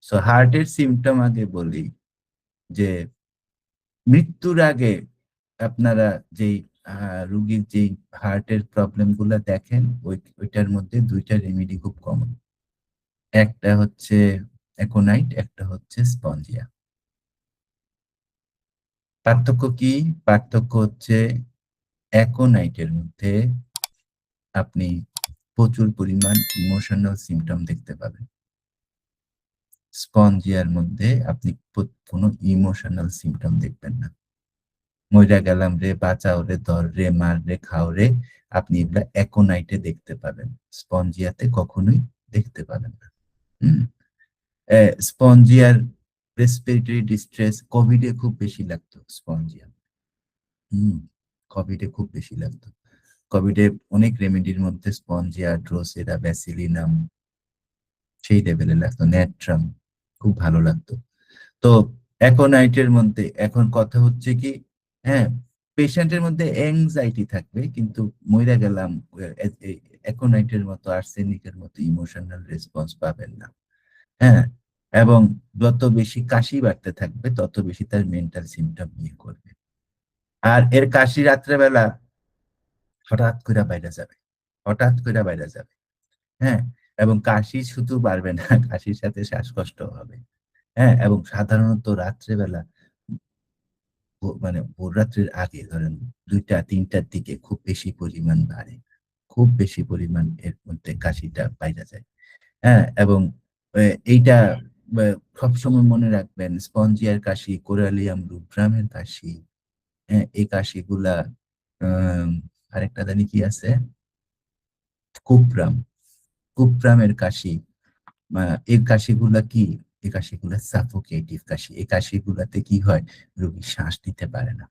So হার্টের symptom আগে বলি, যে মৃত্যুর আগে আপনারা যেই রুগীর যেই হার্টের প্রবলেম গুলা দেখেন, ওইটার মধ্যে দুইটা রেমেডি খুব কমন। একটা হচ্ছে অ্যাকোনাইট, একটা হচ্ছে স্পঞ্জিয়া। পার্থক্য কি? পার্থক্য হচ্ছে অ্যাকোনাইটের মধ্যে আপনি প্রচুর পরিমাণ ইমোশনাল সিমটম দেখতে পাবেন, স্পঞ্জিয়ার মধ্যে আপনি কোনো ইমোশনাল সিমটম দেখবেন না। মইরা গেলাম রে, বাঁচাও রে, ধর রে, মার রে, খাও রে, আপনি এগুলা অ্যাকোনাইটে দেখতে পাবেন, স্পঞ্জিয়াতে কখনোই দেখতে পাবেন না। হুম। স্পঞ্জিয়ার রেসপিরেটরি ডিস্ট্রেস কোভিডে খুব বেশি লাগতো স্পঞ্জিয়া। হুম। কোভিডে খুব বেশি লাগতো। কোভিডে অনেক রেমেডির মধ্যে স্পঞ্জিয়া, ড্রোসেরা, ব্যাসিলিনাম সেই লেভেলে লাগতো, ন্যাট্রাম খুব ভালো লাগতো। তো অ্যাকোনাইটের মধ্যে এখন কথা হচ্ছে কি, হ্যাঁ, পেশেন্টের মধ্যে অ্যাংজাইটি থাকবে, কিন্তু মইরা গেলাম অ্যাকোনাইটের মতো, আর্সেনিকের মতো ইমোশনাল রেসপন্স পাবেন না। হ্যাঁ। এবং যত বেশি কাশি বাড়তে থাকবে, তত বেশি তার মেন্টাল সিমটম নিয়ে করবে। আর এর কাশি রাত্রেবেলা হঠাৎ করে বাইরে যাবে, হঠাৎ করে বাইরে যাবে। হ্যাঁ। এবং কাশি শুধু বাড়বে না, কাশির সাথে শ্বাসকষ্ট হবে। হ্যাঁ, এবং সাধারণত রাত্রেবেলা মানে ভোর রাত্রির আগে ধরেন ২টা ৩টার দিকে খুব বেশি পরিমাণ বাড়ে, খুব বেশি পরিমাণ এর মধ্যে কাশিটা পাইরা যায়। হ্যাঁ, এবং এইটা সবসময় মনে রাখবেন, স্পঞ্জিয়ার কাশি, কোরালিয়াম রুব্রামের কাশি, হ্যাঁ, এই কাশিগুলা আম আরেকটা জানি কি আছে? কুপ্রাম, কুপ্রামের কাশি। এই কাশিগুলা কি? এই কাশিগুলা সাফোকেটিভ কাশি। এই কাশিগুলাতে কি হয়? রোগী শ্বাস নিতে পারে না।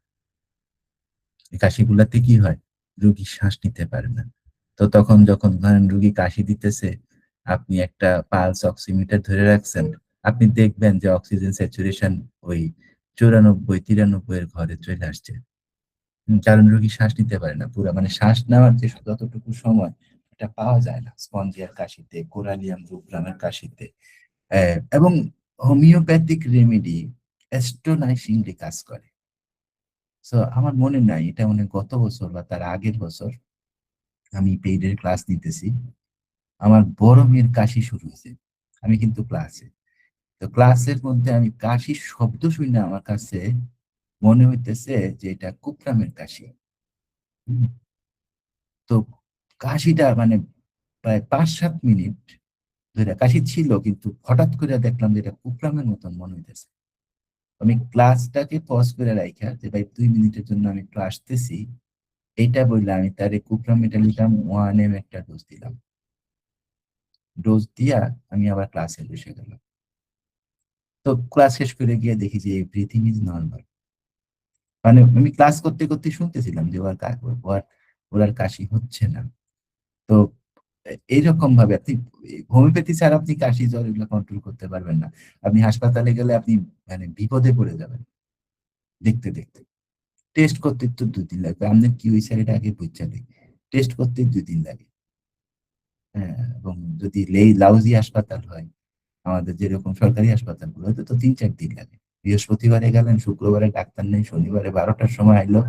এই কাশিগুলাতে কি হয়? রোগী শ্বাস নিতে পারে না। তো তখন যখন ধরেন রোগী কাশি দিতেছে, আপনি একটা পালস অক্সিমিটার ধরে রাখছেন, আপনি দেখবেন যে অক্সিজেন স্যাচুরেশন ওই ৯৪-৯৩ এর ঘরে চলে আসছে। কারণ রোগী শ্বাস নিতে পারে না। পুরা মানে শ্বাস নেওয়ার যে যতটুকু সময়, এটা পাওয়া যায় না স্পঞ্জিয়ার কাশিতে, কোরালিয়াম রুব্রামের কাশিতে। এবং হোমিওপ্যাথিক রেমেডি অ্যাস্ট্রোনাইসিংলি কাজ করে। সো আমার মনে নাই, এটা মনে হয় গত বছর বা তার আগের বছর আমি পেইডের ক্লাস নিতেছি। আমার বড় মেয়ের কাশি শুরু হয়েছে, আমি কিন্তু ক্লাসে। তো ক্লাসের মধ্যে আমি কাশির শব্দ শুনে আমার কাছে মনে হইতেছে যে এটা কুকরামের কাশি। হুম। তো কাশিটা মানে প্রায় ৫-৭ মিনিট ধরে কাশি ছিল, কিন্তু হঠাৎ করে দেখলাম যে এটা কুকরামের মতন মনে হইতেছে। আমি ক্লাসটাকে পজ করে রাইখা যে ভাই ২ মিনিটের জন্য আমি একটু আসতেছি, এইটা বললে আমি তারে কুপ্রামেটালিটাম 1 এম একটা ডোজ দিলাম। ডোজ দিয়া আমি আবার ক্লাসে বসে গেলাম। তো ক্লাস শেষ করে গিয়ে দেখি যে এভরিথিং ইজ নরমাল। মানে আমি ক্লাস করতে করতে শুনতেছিলাম যে ওর আর কাশি হচ্ছে না। তো এইরকম ভাবে আপনি হোমিওপ্যাথি ছাড়া আপনি কাশি জ্বর এগুলো কন্ট্রোল করতে পারবেন না। আপনি হাসপাতালে গেলে আপনি মানে বিপদে পড়ে যাবেন দেখতে দেখতে। টেস্ট করতে তো ২ দিন লাগবে, আপনার কি হয়েছে এটা আগে বুঝা নেই, টেস্ট করতে ২ দিন লাগে। হ্যাঁ, এবং যদি লাউজি হাসপাতাল হয়, আমাদের যেরকম সরকারি হাসপাতালগুলো, হয়তো তো ৩-৪ দিন লাগে। বৃহস্পতিবারে গেলেন, শুক্রবারে ডাক্তার নেই, শনিবারে ১২টার সময় আইলো,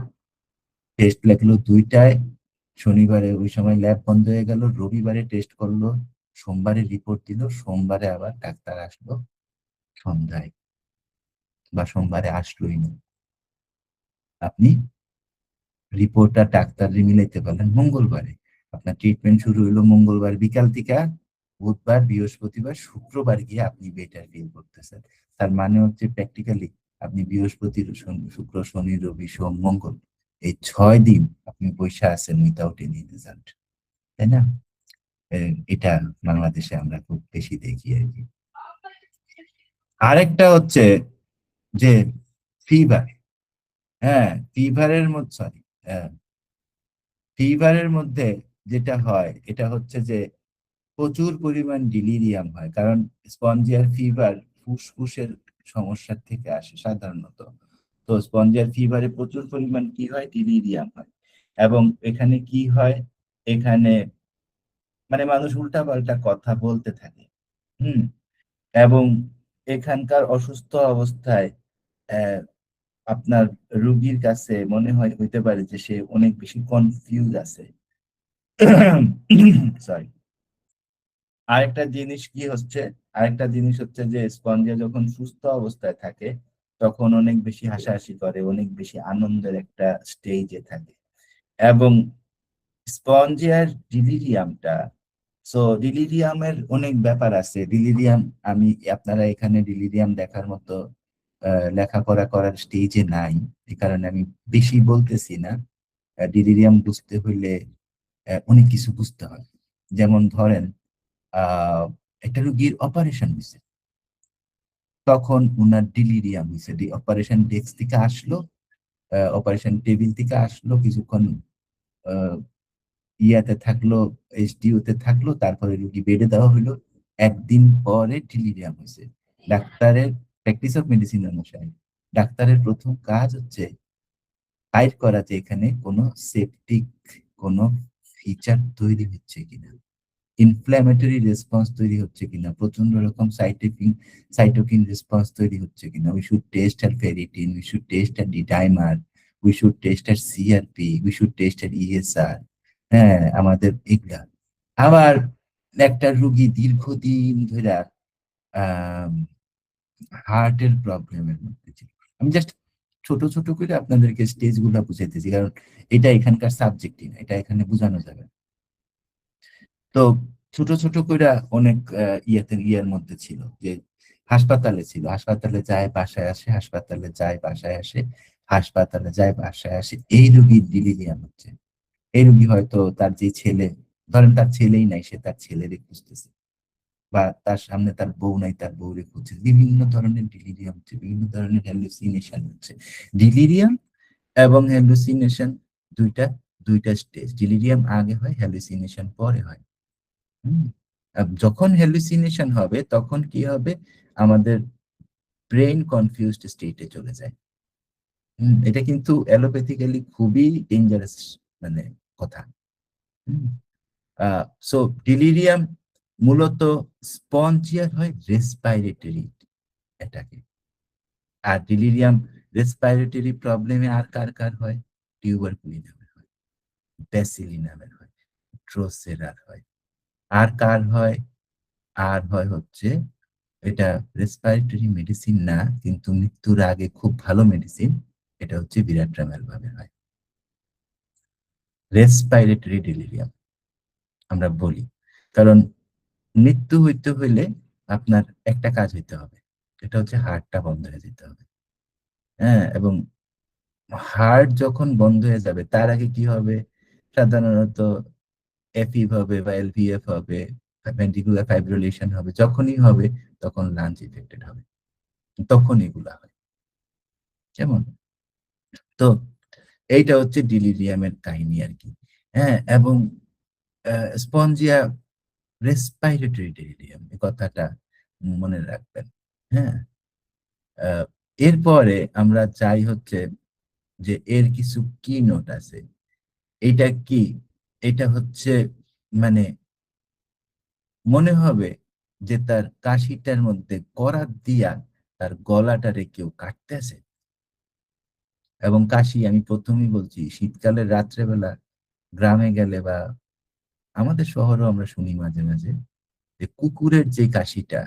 টেস্ট লেখলো ২টায়, শনিবারে ওই সময় ল্যাব বন্ধ হয়ে গেল, রবিবারে টেস্ট করলো, সোমবারে রিপোর্ট দিল, সোমবারে আবার ডাক্তার আসলো সন্ধ্যায়, বা সোমবারে আসলোই না। আপনি রিপোর্ট আর ডাক্তার মিলাইতে পারলেন মঙ্গলবারে। আপনার ট্রিটমেন্ট শুরু হইলো মঙ্গলবার বিকাল থেকে, বুধবার, বৃহস্পতিবার, শুক্রবার গিয়ে আপনি বেটার ফিল করতেছেন। তার মানে হচ্ছে প্র্যাকটিক্যালি আপনি বৃহস্পতি, শুক্র, শনি, রবি, সোম, মঙ্গল, এই ৬ দিন আপনি বৈশা আছেন উইথাউট এনি রেজাল্ট। তাই না? এটা বাংলাদেশে আমরা খুব বেশি দেখি আর কি। আরেকটা হচ্ছে যে ফিভার। হ্যাঁ, ফিভারের মধ্যে, সরি, ফিভারের মধ্যে যেটা হয় এটা হচ্ছে যে প্রচুর পরিমাণ ডিলিরিয়াম হয়, কারণ স্পঞ্জিয়ার ফিভার ফুসফুসের সমস্যা থেকে আসে সাধারণত। তো স্পঞ্জিয়ার ফিভারে প্রচুর পরিমাণ কি হয়, ডিলিরিয়াম হয়। এবং এখানে কি হয়, এখানে মানে মানুষ উল্টাপাল্টা কথা বলতে থাকে। হুম। এবং এখানকার অসুস্থ অবস্থায় আহ, আপনার রোগীর কাছে মনে হয় হইতে পারে যে সে অনেক বেশি কনফিউজ আছে। সরি। আরেকটা জিনিস হচ্ছে যে স্পঞ্জিয়া যখন সুস্থ অবস্থায় থাকে তখন অনেক বেশি হাসাহাসি করে, অনেক বেশি আনন্দের একটা স্টেজে থাকে। এবং স্পঞ্জিয়ার ডিলিরিয়ামটা, সো ডিলিরিয়ামের অনেক ব্যাপার আছে। ডিলিরিয়াম, আমি আপনারা এখানে ডিলিরিয়াম দেখার মতো লেখাপড়া করার স্টেজে নাই, এই কারণে আমি বেশি বলতেছি না। ডিলিরিয়াম বুঝতে হইলে অনেক কিছু বুঝতে হয়। যেমন ধরেন, আহ একটা রুগীর অপারেশন হয়েছে, তখন উনার ডিলিরিয়াম হয়েছে, অপারেশন ডেস্ক থেকে আসলো, অপারেশন টেবিল থেকে আসলো, কিছুক্ষণ আহ, ইয়াতে থাকলো, এইচডিইউ তে থাকলো, তারপরে রুগী বেডে দেওয়া হলো। একদিন পরে ডিলিরিয়াম হয়েছে। ডাক্তারের প্র্যাকটিস অফ মেডিসিন অনুসারে ডাক্তারের প্রথম কাজ হচ্ছে ফাইট করা যে এখানে কোনো সেপটিক কোনো ফিচার তৈরি হচ্ছে কিনা, ইনফ্ল্যামেটরি রেসপন্স তৈরি হচ্ছে কিনা, প্রচন্ড রকম সাইটোকিন রেসপন্স তৈরি হচ্ছে কিনা। We should test our ferritin, we should test our D dimer, we should test our CRP, we should test our ESR. হ্যাঁ, আমাদের এগুলা। আবার একটা রুগী দীর্ঘদিন ধরে হার্টের প্রবলেমের মধ্যে ছিল। আমি জাস্ট ছোট ছোট করে আপনাদেরকে স্টেজ গুলা বুঝাইতেছি, কারণ এটা এখানকার সাবজেক্টই না, এটা এখানে বোঝানো যাবে না। তো ছোট ছোট কইরা অনেক ইয়ের মধ্যে ছিল যে হাসপাতালে ছিল, হাসপাতালে যায় বাসায় আসে, হাসপাতালে যায় বাসায় আসে, হাসপাতালে যায় বাসায় আসে, এই রোগীর ডিলিরিয়াম হচ্ছে। এই রোগী হয়তো তার যে ছেলে, ধরেন তার ছেলেই নাই, সে তার ছেলেরে খুঁজতেছে, বা তার সামনে তার বউ নাই, তার বউরে খুঁজছে। বিভিন্ন ধরনের ডিলিরিয়াম হচ্ছে, বিভিন্ন ধরনের হ্যালুসিনেশন হচ্ছে। ডিলিরিয়াম এবং হ্যালুসিনেশন দুইটা দুইটা স্টেজ। ডিলিরিয়াম আগে হয়, হ্যালুসিনেশন পরে হয়। হুম। যখন হ্যালুসিনেশন হবে তখন কি হবে, আমাদের ব্রেন কনফিউজড স্টেটে চলে যায়। এটা কিন্তু অ্যালোপ্যাথিক্যালি খুবই ডেঞ্জারাস মানে কথা। সো ডিলিরিয়াম মূলত স্পঞ্জিয়ার হয় রেসপাইরেটরি অ্যাটাকে। আর ডিলিরিয়াম রেসপাইরেটরি প্রবলেমে আর কার কার হয়, টিউবারকুলিনামের হয়, ব্যাসিলিনামের হয়, ড্রোসেরার হয়। আর কার হয়, আর হয় হচ্ছে, এটা রেসপিরেটরি মেডিসিন না, কিন্তু মৃত্যুর আগে খুব ভালো মেডিসিন, এটা হচ্ছে বিরাট্রাম অ্যালবামে হয়। রেসপিরেটরি ডেলিরিয়াম আমরা বলি, কারণ মৃত্যু হইতে হইলে আপনার একটা কাজ হইতে হবে, এটা হচ্ছে হার্টটা বন্ধ হয়ে যেতে হবে। হ্যাঁ, এবং হার্ট যখন বন্ধ হয়ে যাবে তার আগে কি হবে, সাধারণত এফিভ হবে বা এলভিএফ হবে, ভেন্ট্রিকুলার ফাইব্রিলেশন হবে। যখনই হবে তখন লাঞ্চ ইফেক্টেড হবে, তখন এগুলা হয়। কেমন? তো এইটা হচ্ছে ডিলিরিয়ামের কাহিনী আর কি। হ্যাঁ, এবং স্পঞ্জিয়া রেসপিরেটরি ডিলিরিয়াম, এই কথাটা মনে রাখবেন। হ্যাঁ। আহ, এরপরে আমরা চাই হচ্ছে যে এর কিছু কি নোট আছে। এটা কি, এটা হচ্ছে মানে মনে হবে যে তার কাশিটার মধ্যে করাত দিয়া তার গলাটারে কেউ কাটতেছে। এবং কাশি, আমি প্রথমেই বলছি, শীতকালের রাত্রেবেলা গ্রামে গেলে বা আমাদের শহরেও আমরা শুনি মাঝে মাঝে যে কুকুরের যে কাশিটা,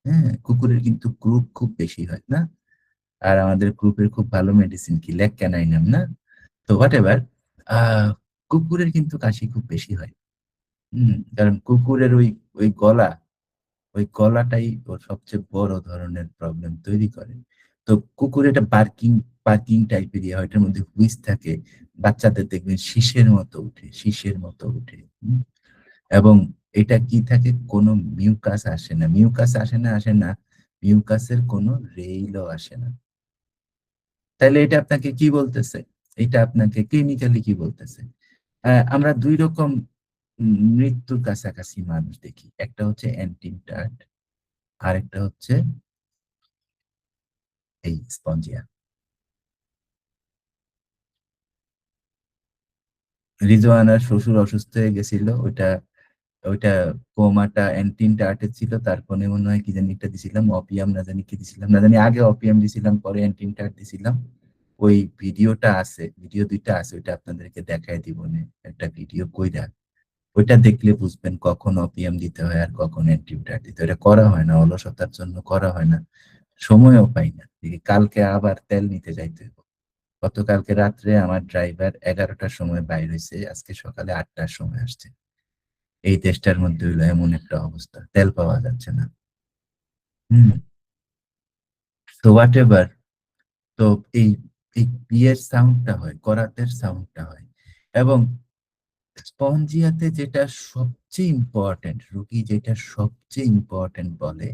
হ্যাঁ, কুকুরের কিন্তু ক্রুপ খুব বেশি হয় না? আর আমাদের ক্রুপের খুব ভালো মেডিসিন কি, লেক ক্যানাইনাম না? তো হোয়াট এভার, আহ কুকুরের কিন্তু কাশি খুব বেশি হয়। কারণ কুকুরের ওই ওই গলা, ওই গলাটাই ওর সবচেয়ে বড় ধরনের প্রবলেম তৈরি করে। তো কুকুর এটা বার্কিং পার্কিং টাইপের ইয়ে হয়, এটার মধ্যে হুইস থাকে। বাচ্চাদের দেখবেন শীষের মতো উঠে, শীষের মতো উঠে। এবং এটা কি থাকে, কোনো মিউকাস আসে না, মিউকাস আসে না, আসে না, মিউকাসের কোনো রেইলও আসে না। তাহলে এটা আপনাকে কি বলতেছে, এটা আপনাকে ক্লিনিক্যালি কি বলতেছে? আমরা দুই রকম মৃত্যুর কাছাকাছি মানুষ দেখি, একটা হচ্ছে অ্যান্টিমটার্ড, আর একটা হচ্ছে এই স্পঞ্জিয়া। রিজওয়ানার শ্বশুর অসুস্থ হয়ে গেছিল, ওটা ওইটা কোমাটা অ্যান্টিনটার্টে ছিল, তারপরে মনে হয় কি জানি একটা দিছিলাম, অপিয়াম না জানি কি দিছিলাম না জানি, আগে অপিয়াম দিছিলাম পরে অ্যান্টিনটার্ট দিছিলাম। ওই ভিডিওটা আছে, ভিডিও দুইটা আছে, ওইটা আপনাদেরকে দেখায় দিব নে, একটা ভিডিও কইরা। ওইটা দেখলে বুঝবেন কখন অপিয়াম দিতে হয় আর কখন অ্যান্টিবায়োটিক দিতে হয়। এটা করা হয় না, অলসতার জন্য করা হয় না, সময়ও পাই না। কালকে আবার তেল নিতে যাইতে হবে। গতকালকে রাত্রে আমার ড্রাইভার 11টার সময় বাইর হয়েছে, আজকে সকালে 8টার সময় আসছে। এই দেশটার মধ্যে হইলো এমন একটা অবস্থা, তেল পাওয়া যাচ্ছে না। হম। তো হোয়াট এভার। তো এই এই বিয়ের সাউন্ডটা হয়, করাতের সাউন্ডটা হয়। এবং স্পঞ্জিয়াতে যেটা সবচেয়ে ইম্পর্টেন্ট, রুগী যেটা সবচেয়ে ইম্পর্টেন্ট বলে,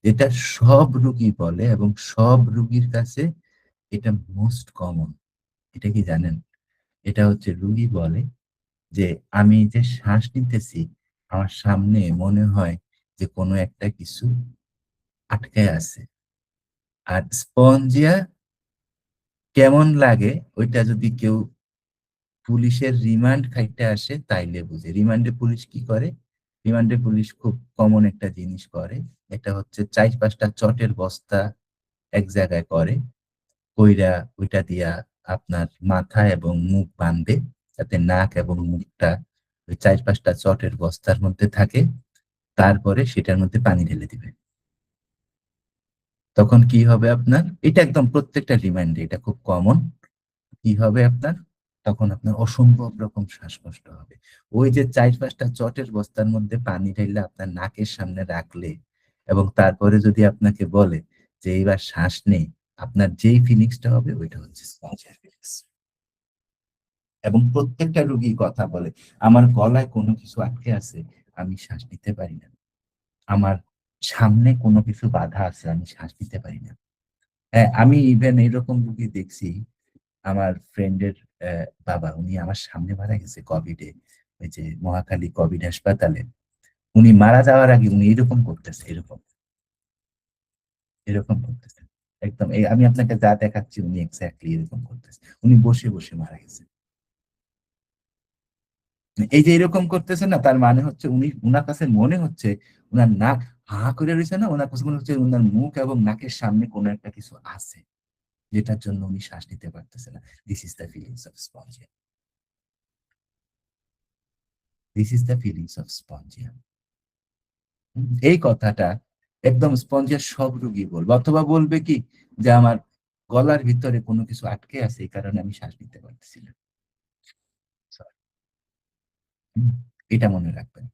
যেটা সব রুগী বলে এবং সব রুগীর কাছে এটা মোস্ট কমন, এটা কি জানেন? এটা হচ্ছে রুগী বলে যে আমি যে শ্বাস নিতেছি, আমার সামনে মনে হয় যে কোনো একটা কিছু আটকে আছে। আর স্পঞ্জিয়া কেমন লাগে ওইটা যদি কেউ পুলিশের রিমান্ড খাইতে আসে তাইলে বুঝে। রিমান্ডে পুলিশ কি করে? রিমান্ডে পুলিশ খুব কমন একটা জিনিস করে, এটা হচ্ছে 4-5টা চটের বস্তা এক জায়গায় করে, কইরা ওইটা দিয়া আপনার মাথা এবং মুখ বাঁধবে, যাতে নাক এবং মুখটা ওই 4-5টা চটের বস্তার মধ্যে থাকে। তারপরে সেটার মধ্যে পানি ঢেলে দিবে। তখন কি হবে আপনার? এটা একদম প্রত্যেকটা রিমান্ডে এটা খুব কমন। কি হবে আপনার? তখন আপনার অসম্ভব রকম শ্বাসকষ্ট হবে। ওই যে 4-5টা চটের বস্তার মধ্যে পানি ঢেলে আপনার নাকের সামনে রাখলে এবং তারপরে যদি আপনাকে বলে যে এইবার শ্বাস নেই, আপনার যেই ফিলিংসটা হবে ওইটা হচ্ছে স্পঞ্জের ফিলিংস। এবং প্রত্যেকটা রোগী কথা বলে, আমার গলায় কোনো কিছু আটকে আছে, আমি শ্বাস নিতে পারি না। আমার সামনে কোনো কিছু বাধা আছে, আমি শ্বাস নিতে পারি না। হ্যাঁ, আমি ইভেন এরকম রোগী দেখছি। আমার ফ্রেন্ডের বাবা, উনি আমার সামনে মারা গেছে কোভিডে, ওই যে মহাখালী কোভিড হাসপাতালে। উনি মারা যাওয়ার আগে উনি এরকম করতেছে, এরকম এরকম করতেছে। একদম আমি আপনাকে যা দেখাচ্ছি উনি এক্স্যাক্টলি এরকম করতেছে। উনি বসে বসে মারা গেছে। এই যে এরকম করতেছে না, তার মানে হচ্ছে উনি, উনার কাছে মনে হচ্ছে উনার নাক হা করে রয়েছে না, ওনার কাছে মনে হচ্ছে উনার মুখ এবং নাকের সামনে কোনো একটা কিছু আছে, যেটার জন্য উনি শ্বাস নিতে পারতেছে না। This is the feelings of Spongia. This is the feelings of Spongia. এই কথাটা একদম স্পঞ্জের সব রোগী বলবে, অথবা বলবে কি যে আমার গলার ভিতরে কোনো কিছু আটকে আছে, এই কারণে আমি শ্বাস নিতে পারতেছি না। Sorry। এটা মনে রাখবেন।